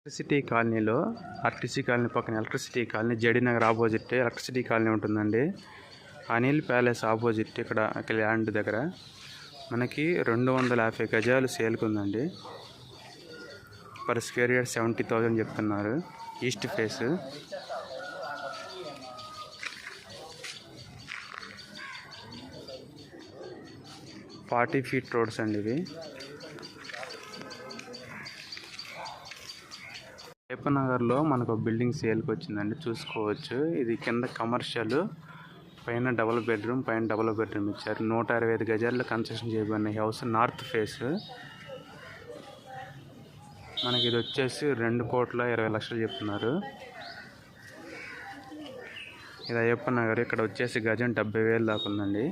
Electricity కాలనీలో RTC colony పక్కన electricity colony JD Nagar opposite electricity colony ఉంటుందండి. అనిల్ ప్యాలెస్ ఆపోజిట్ ఇక్కడ ల్యాండ్ దగ్గర మనకి 250 గజాలు సేల్కి ఉందండి. పర్ స్క్వేర్ యార్డ్ 70,000 చెప్తున్నారు. ఈస్ట్ ఫేస్ 40 ఫీట్ రోడ్స్ అండి ఇవి. నగర్లో మనకు బిల్డింగ్ సేల్కి వచ్చిందండి, చూసుకోవచ్చు. ఇది కింద కమర్షియల్, పైన డబుల్ బెడ్రూమ్ ఇచ్చారు. 165 గజాల్లో కన్స్ట్రక్షన్ చేయబడిన హౌస్, నార్త్ ఫేస్. మనకి ఇది వచ్చేసి 2,20,00,000 చెప్తున్నారు. ఇది అయ్యప్ప నగర్. ఇక్కడ వచ్చేసి గజం 70,000 దాకా ఉందండి.